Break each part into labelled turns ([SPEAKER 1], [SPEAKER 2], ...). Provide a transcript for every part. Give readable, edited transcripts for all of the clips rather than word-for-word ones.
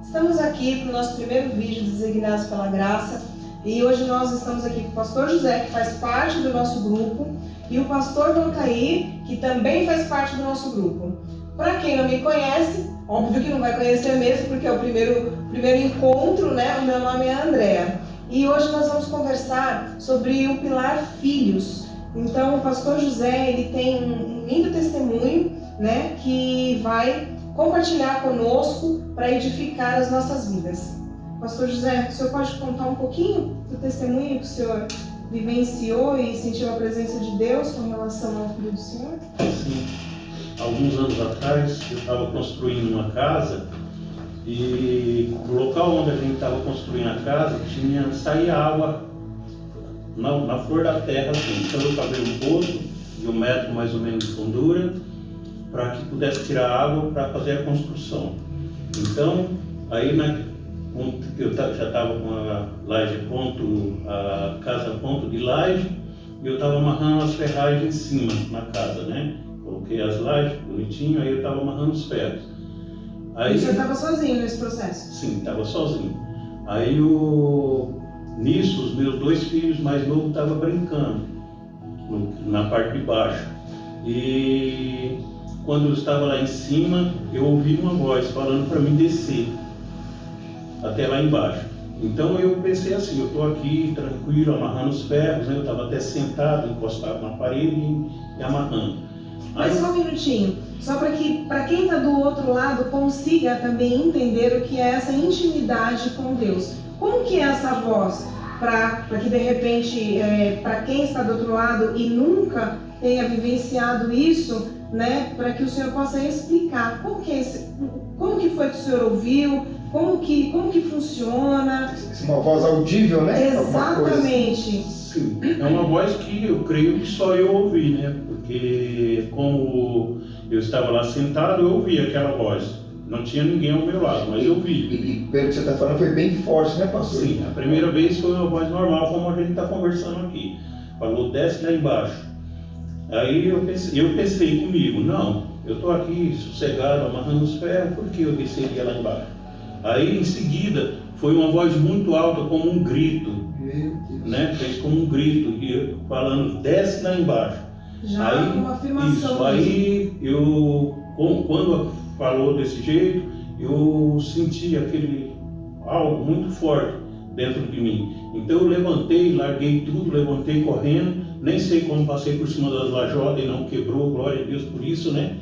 [SPEAKER 1] Estamos aqui para o nosso primeiro vídeo Designados pela Graça e hoje nós estamos aqui com o pastor José, que faz parte do nosso grupo, e o pastor Valtair, que também faz parte do nosso grupo. Para quem não me conhece, óbvio que não vai conhecer mesmo, porque é o primeiro encontro, né? O meu nome é Andréa. E hoje nós vamos conversar sobre o pilar Filhos. Então, o pastor José, ele tem um lindo testemunho, né? Que vai compartilhar conosco para edificar as nossas vidas. Pastor José, o senhor pode contar um pouquinho do testemunho que o senhor vivenciou e sentiu a presença de Deus com relação ao filho do senhor?
[SPEAKER 2] Sim. Alguns anos atrás, eu estava construindo uma casa e no local onde a gente estava construindo a casa saía água na flor da terra, assim. Então eu cavei um poço de 1 metro mais ou menos de fundura para que pudesse tirar água para fazer a construção. Então, aí eu já estava com a laje a casa a ponto de laje, e eu estava amarrando as ferragens em cima na casa, né? Coloquei as lajes bonitinho, aí eu estava amarrando os ferros. Aí,
[SPEAKER 1] e você estava sozinho nesse processo?
[SPEAKER 2] Sim, estava sozinho. Aí nisso os meus 2 filhos mais novos estavam brincando na parte de baixo. E quando eu estava lá em cima, eu ouvi uma voz falando para mim descer até lá embaixo. Então eu pensei assim, eu estou aqui tranquilo, amarrando os ferros, né? Eu estava até sentado, encostado na parede e amarrando.
[SPEAKER 1] Mas só um minutinho, só para quem está do outro lado consiga também entender o que é essa intimidade com Deus. Como que é essa voz? Para que de repente, para quem está do outro lado e nunca tenha vivenciado isso, né, para que o senhor possa explicar como que foi que o senhor ouviu, como que funciona.
[SPEAKER 3] É uma voz audível, né?
[SPEAKER 1] Exatamente.
[SPEAKER 2] Sim, é uma voz que eu creio que só eu ouvi, né? Porque como eu estava lá sentado, eu ouvi aquela voz. Não tinha ninguém ao meu lado, mas eu vi.
[SPEAKER 3] E pelo que você está falando, foi bem forte, né, pastor?
[SPEAKER 2] Sim, a primeira vez foi uma voz normal, como a gente está conversando aqui. Falou, desce lá embaixo. Aí eu pensei comigo, não, eu estou aqui sossegado, amarrando os ferros, por que eu desceria lá embaixo? Aí em seguida foi uma voz muito alta, como um grito, né? Fez como um grito, falando, desce lá embaixo.
[SPEAKER 1] Já
[SPEAKER 2] aí,
[SPEAKER 1] uma afirmação.
[SPEAKER 2] Isso, aí quando falou desse jeito, eu senti algo muito forte dentro de mim. Então eu levantei, larguei tudo, levantei correndo, nem sei como passei por cima das lajotas e não quebrou, glória a Deus por isso, né?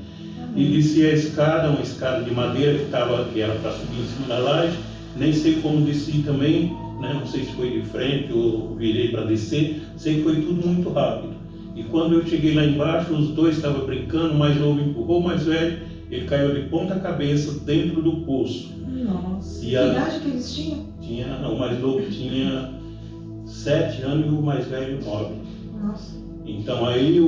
[SPEAKER 2] E desci a escada, uma escada de madeira que era para subir em cima da laje, nem sei como desci também, né? Não sei se foi de frente ou virei para descer, sei que foi tudo muito rápido. E quando eu cheguei lá embaixo, os 2 estavam brincando, o mais novo empurrou o mais velho, ele caiu de ponta cabeça dentro do poço.
[SPEAKER 1] Nossa, que idade que eles tinham?
[SPEAKER 2] O mais novo tinha 7 anos e o mais velho 9.
[SPEAKER 1] Nossa.
[SPEAKER 2] Então aí,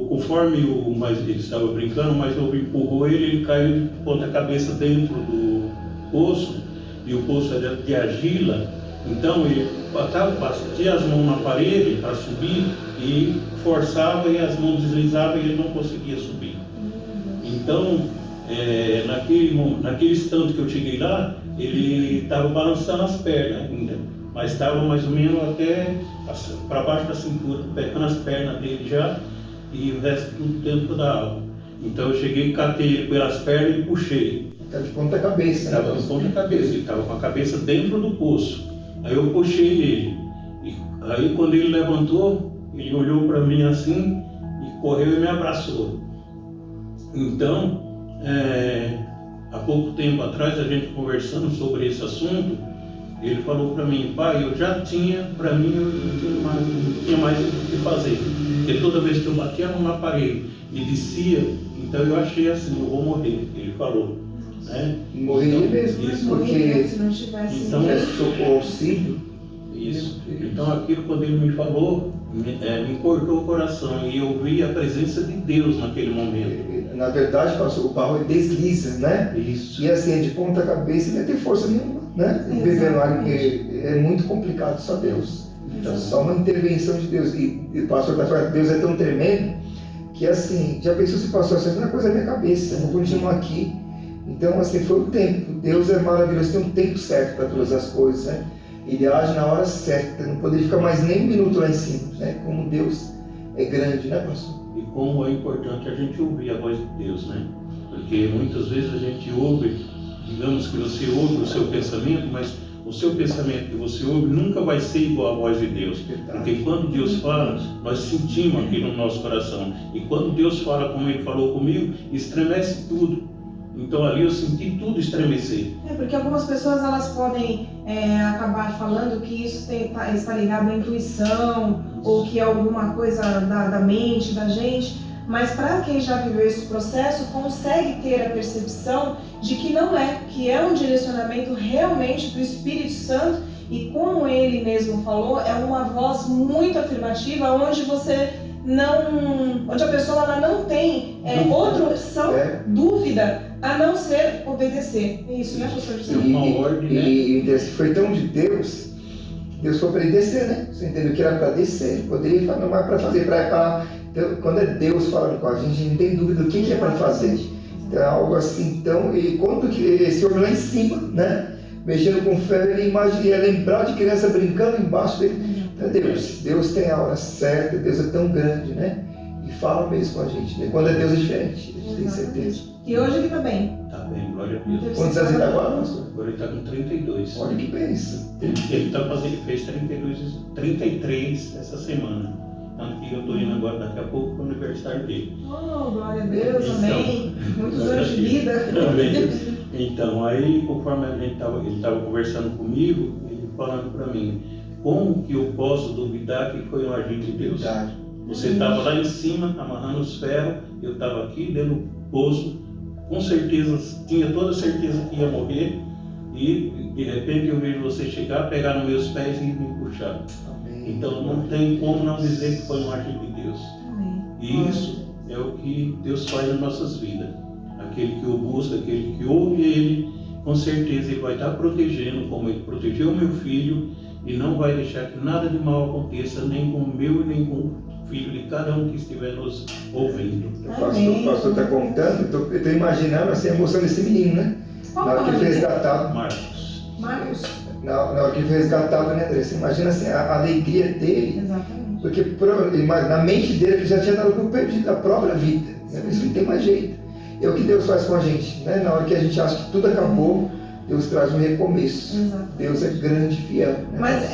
[SPEAKER 2] conforme ele estava brincando, o mais novo empurrou ele caiu de ponta cabeça dentro do poço, e o poço era de argila. Então ele batia as mãos na parede para subir e forçava, e as mãos deslizavam e ele não conseguia subir. Então, naquele instante que eu cheguei lá, ele estava balançando as pernas ainda, mas estava mais ou menos até para baixo da cintura, pegando as pernas dele já, e o resto tudo dentro da água. Então eu cheguei, catei ele pelas pernas e puxei.
[SPEAKER 3] Está de ponta cabeça, né?
[SPEAKER 2] Estava de ponta cabeça, ele estava com a cabeça dentro do poço. Aí eu puxei ele. E aí quando ele levantou, ele olhou para mim assim e correu e me abraçou. Então, há pouco tempo atrás, a gente conversando sobre esse assunto, ele falou para mim, pai, eu já tinha, para mim, eu não tinha mais o que fazer. Porque toda vez que eu batia a mão na parede e descia, então eu achei assim, eu vou morrer, ele falou. Né?
[SPEAKER 3] Morreria mesmo,
[SPEAKER 2] isso,
[SPEAKER 3] porque
[SPEAKER 1] se não tivesse
[SPEAKER 3] socorro, auxílio.
[SPEAKER 2] Isso. Então aquilo, quando ele me falou, me cortou o coração, e eu vi a presença de Deus naquele momento.
[SPEAKER 3] Na verdade, pastor, o barro desliza, né?
[SPEAKER 2] Isso.
[SPEAKER 3] E assim, de ponta cabeça, não tem força nenhuma, né? É muito complicado, só Deus. Então, só uma intervenção de Deus. E o pastor está falando, Deus é tão tremendo que assim, já pensou se passou essa mesma coisa na minha cabeça, eu vou continuar aqui. Então, assim, foi o tempo. Deus é maravilhoso, tem um tempo certo para todas as coisas, né? Ele age na hora certa, não poderia ficar mais nem um minuto lá em cima, né? Como Deus é grande, né, pastor?
[SPEAKER 2] E como é importante a gente ouvir a voz de Deus, né? Porque muitas vezes a gente ouve, digamos que você ouve o seu pensamento, mas o seu pensamento que você ouve nunca vai ser igual à voz de Deus. Porque quando Deus fala, nós sentimos aquilo no nosso coração. E quando Deus fala como Ele falou comigo, estremece tudo. Então ali eu senti tudo estremecer.
[SPEAKER 1] Porque algumas pessoas elas podem acabar falando que isso está ligado à intuição, ou que é alguma coisa da mente, da gente. Mas para quem já viveu esse processo, consegue ter a percepção de que não é, que é um direcionamento realmente do Espírito Santo, e como ele mesmo falou, é uma voz muito afirmativa, onde a pessoa ela não tem outra opção, dúvida, a não ser obedecer. É isso, né, pastor José?
[SPEAKER 2] Uma ordem, né?
[SPEAKER 3] E foi tão de Deus, Deus foi para ele descer, né? Você entendeu que era para descer, poderia falar, não é para fazer, para então, quando é Deus falando com a gente não tem dúvida do que é para fazer. Então é algo assim, então, e quando que esse homem lá em cima, né? Mexendo com ferro, ele ia lembrar de criança brincando embaixo dele. Então, Deus tem a hora certa, Deus é tão grande, né? E fala mesmo com a gente, né? Quando é Deus é diferente, a gente tem certeza.
[SPEAKER 1] E hoje ele está bem.
[SPEAKER 2] Está bem, glória a Deus.
[SPEAKER 3] Quantos anos ele está agora, pastor?
[SPEAKER 2] Agora ele está com 32.
[SPEAKER 3] Olha que bênção.
[SPEAKER 2] Ele fez 33 essa semana. Tanto que eu estou indo agora daqui a pouco para o aniversário dele.
[SPEAKER 1] Oh, glória a Deus, amém. Muitos anos de vida.
[SPEAKER 2] Amém. Então, aí conforme ele estava conversando comigo, ele falando para mim, como que eu posso duvidar que foi um agir de Deus? Você estava lá em cima, amarrando os ferros, eu estava aqui dentro do poço, com certeza, tinha toda certeza que ia morrer, e de repente eu vejo você chegar, pegar nos meus pés e me puxar. Amém. Então não tem como não dizer que foi um agir de Deus. Amém. E isso é o que Deus faz nas nossas vidas. Aquele que o busca, aquele que ouve Ele, com certeza Ele vai estar protegendo, como Ele protegeu o meu filho, e não vai deixar que nada de mal aconteça, nem com o meu e nem com o filho de cada um que estiver nos ouvindo.
[SPEAKER 3] O pastor está contando, eu estou imaginando assim, a emoção desse menino, né? Na hora que ele foi resgatado.
[SPEAKER 1] Marcos.
[SPEAKER 3] Na hora que ele foi resgatado, né, André? Você imagina assim, a alegria dele.
[SPEAKER 1] Exatamente.
[SPEAKER 3] Porque na mente dele ele já tinha dado por perdido a própria vida. Né? Isso não tem mais jeito. É o que Deus faz com a gente, né? Na hora que a gente acha que tudo acabou, Deus traz um recomeço. Exato. Deus é grande e fiel. Né?
[SPEAKER 1] Mas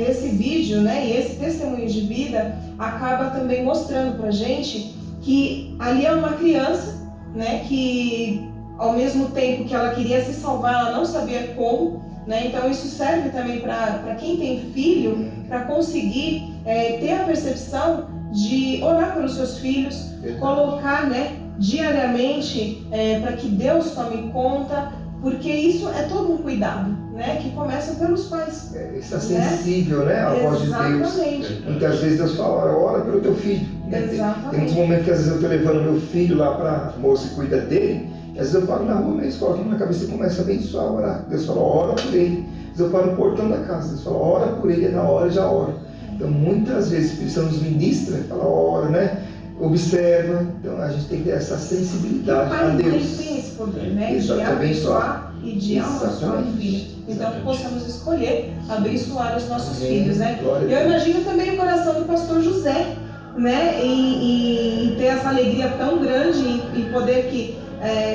[SPEAKER 1] esse vídeo, né, e esse testemunho de vida acaba também mostrando pra gente que ali é uma criança, né, que ao mesmo tempo que ela queria se salvar, ela não sabia como, né? Então isso serve também para quem tem filho, para conseguir ter a percepção de orar pelos seus filhos, colocar, né, diariamente para que Deus tome conta, porque isso é todo um cuidado, né, que começa pelos pais.
[SPEAKER 3] Está sensível, né, a voz de Deus. Muitas vezes Deus fala, ora pelo teu filho. Né? Tem muitos momentos que às vezes eu estou levando meu filho lá para a moça que cuida dele, e às vezes eu paro na rua mesmo, coloco na cabeça e começo a abençoar, a orar. Deus fala, ora por ele. Às vezes eu paro no portão da casa, Deus fala, ora por ele, é na hora, já ora. Então muitas vezes o Espírito Santo nos ministra, fala, ora, né? Observa, então a gente tem que ter essa sensibilidade a Deus.
[SPEAKER 1] Tem esse poder, né?
[SPEAKER 3] Exato,
[SPEAKER 1] de abençoar e de amaldiçoar o filho. Então que possamos escolher abençoar os nossos filhos, né? Eu imagino também o coração do pastor José, né? Em ter essa alegria tão grande e poder que,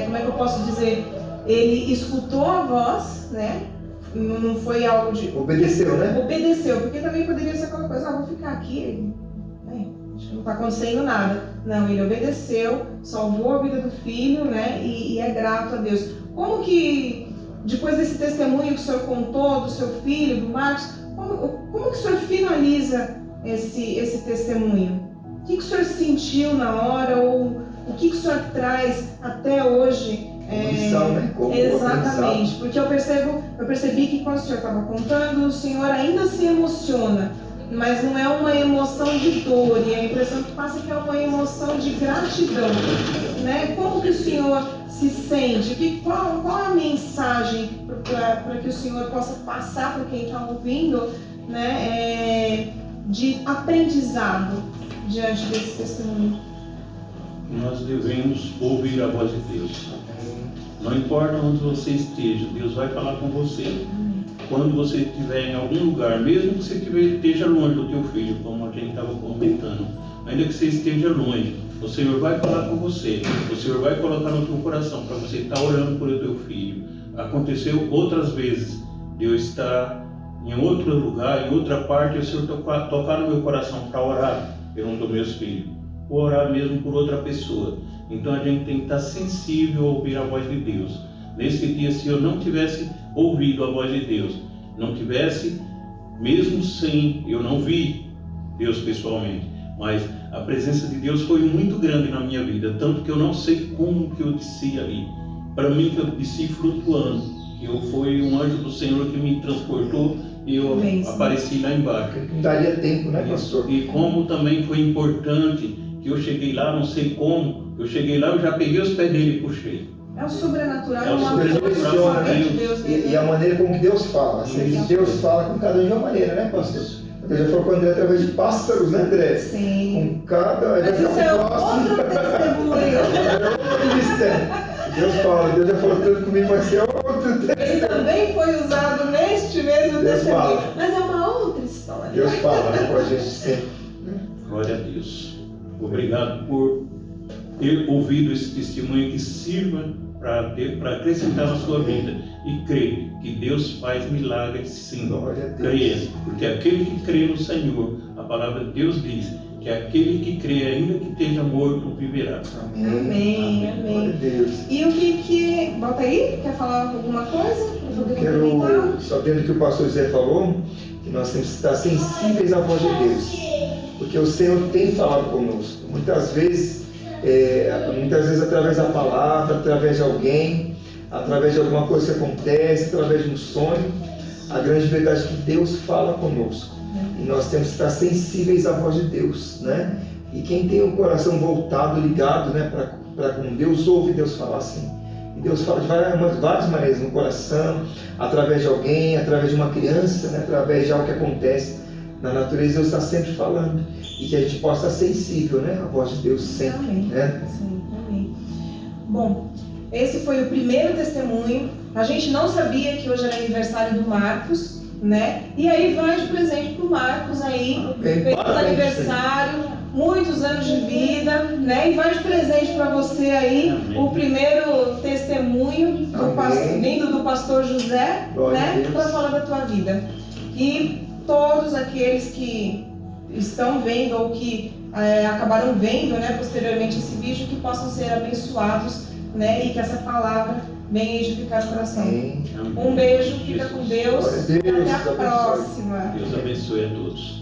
[SPEAKER 1] como é que eu posso dizer, ele escutou a voz, né? Não foi algo de...
[SPEAKER 3] Obedeceu, né?
[SPEAKER 1] Obedeceu, porque também poderia ser aquela coisa, vou ficar aqui, acho que não está acontecendo nada. Não, ele obedeceu, salvou a vida do filho, né? E é grato a Deus. Como que, depois desse testemunho que o senhor contou, do seu filho, do Marcos, como que o senhor finaliza esse testemunho? O que o senhor sentiu na hora, ou o que o senhor traz até hoje?
[SPEAKER 3] Lição, né?
[SPEAKER 1] Exatamente, porque eu percebi que quando o senhor estava contando, o senhor ainda se emociona, mas não é uma emoção de dor, e a impressão que passa é que é uma emoção de gratidão, né? Como que o senhor se sente? Qual a mensagem para que o senhor possa passar para quem está ouvindo, né? De aprendizado diante desse testemunho?
[SPEAKER 2] Nós devemos ouvir a voz de Deus. Não importa onde você esteja, Deus vai falar com você. Quando você estiver em algum lugar, mesmo que você esteja longe do teu filho, como a gente estava comentando, ainda que você esteja longe, o Senhor vai falar com você. O Senhor vai colocar no teu coração para você estar orando por teu filho. Aconteceu outras vezes, Deus está em outro lugar, em outra parte, o Senhor tocar no meu coração para orar por um dos meus filhos, ou orar mesmo por outra pessoa. Então a gente tem que estar sensível a ouvir a voz de Deus. Nesse dia, se eu não tivesse ouvido a voz de Deus, não tivesse, mesmo sem, eu não vi Deus pessoalmente, mas a presença de Deus foi muito grande na minha vida, tanto que eu não sei como que eu desci ali. Para mim, que eu desci flutuando, que foi um anjo do Senhor que me transportou e eu apareci lá embaixo.
[SPEAKER 3] Não daria tempo, né, pastor?
[SPEAKER 2] E como também foi importante que eu cheguei lá, não sei como, eu cheguei lá, eu já peguei os pés dele e puxei.
[SPEAKER 1] É o sobrenatural,
[SPEAKER 2] é o
[SPEAKER 1] uma
[SPEAKER 2] sobrenatural,
[SPEAKER 1] força
[SPEAKER 2] né?
[SPEAKER 1] de Deus.
[SPEAKER 3] E a maneira como que Deus fala. Assim, Deus fala com cada um de uma maneira, né, pastor? Deus já falou com o André através de pássaros, né, André?
[SPEAKER 1] Sim.
[SPEAKER 3] Com cada...
[SPEAKER 1] Mas isso é outro testemunho.
[SPEAKER 3] Outro mistério. Deus fala, Deus já falou tanto comigo, mas é outro testemunho.
[SPEAKER 1] Ele também foi usado neste mesmo
[SPEAKER 3] Deus
[SPEAKER 1] testemunho.
[SPEAKER 3] fala.
[SPEAKER 1] Mas é uma outra história.
[SPEAKER 3] Deus fala, né, com a gente sempre.
[SPEAKER 2] Glória a Deus. Obrigado por ter ouvido esse testemunho que sirva para acrescentar na sua vida e crer que Deus faz milagres sim.
[SPEAKER 3] Glória a Deus.
[SPEAKER 2] Creia, porque aquele que crê no Senhor, a palavra de Deus diz que aquele que crê, ainda que esteja morto, viverá.
[SPEAKER 1] Amém, amém.
[SPEAKER 3] Glória a Deus.
[SPEAKER 1] E o que... Bota aí, quer falar alguma coisa? Para poder complementar?
[SPEAKER 3] Quero, sabendo o que o pastor José falou, que nós temos que estar sensíveis à voz de Deus, porque o Senhor tem falado conosco, muitas vezes através da palavra, através de alguém, através de alguma coisa que acontece, através de um sonho. A grande verdade é que Deus fala conosco, e nós temos que estar sensíveis à voz de Deus, né? E quem tem o coração voltado, ligado, né, para com Deus, ouve Deus falar assim. E Deus fala de várias maneiras, no coração, através de alguém, através de uma criança, né? Através de algo que acontece. Na natureza Deus está sempre falando. E que a gente possa estar sensível, né? À voz de Deus sempre.
[SPEAKER 1] Amém.
[SPEAKER 3] Né?
[SPEAKER 1] Sim, amém. Bom, esse foi o primeiro testemunho. A gente não sabia que hoje era aniversário do Marcos, né? E aí vai de presente pro Marcos aí. Feliz aniversário, muitos anos de vida, né? E vai de presente para você aí. Amém. O primeiro testemunho vindo do pastor José, glória, né? Para falar da tua vida. E todos aqueles que estão vendo ou que acabaram vendo, né, posteriormente esse vídeo, que possam ser abençoados, né, e que essa palavra venha edificar o coração.
[SPEAKER 3] Amém.
[SPEAKER 1] Um beijo, fica com Deus,
[SPEAKER 3] Deus,
[SPEAKER 1] e até a próxima.
[SPEAKER 2] Deus abençoe a todos.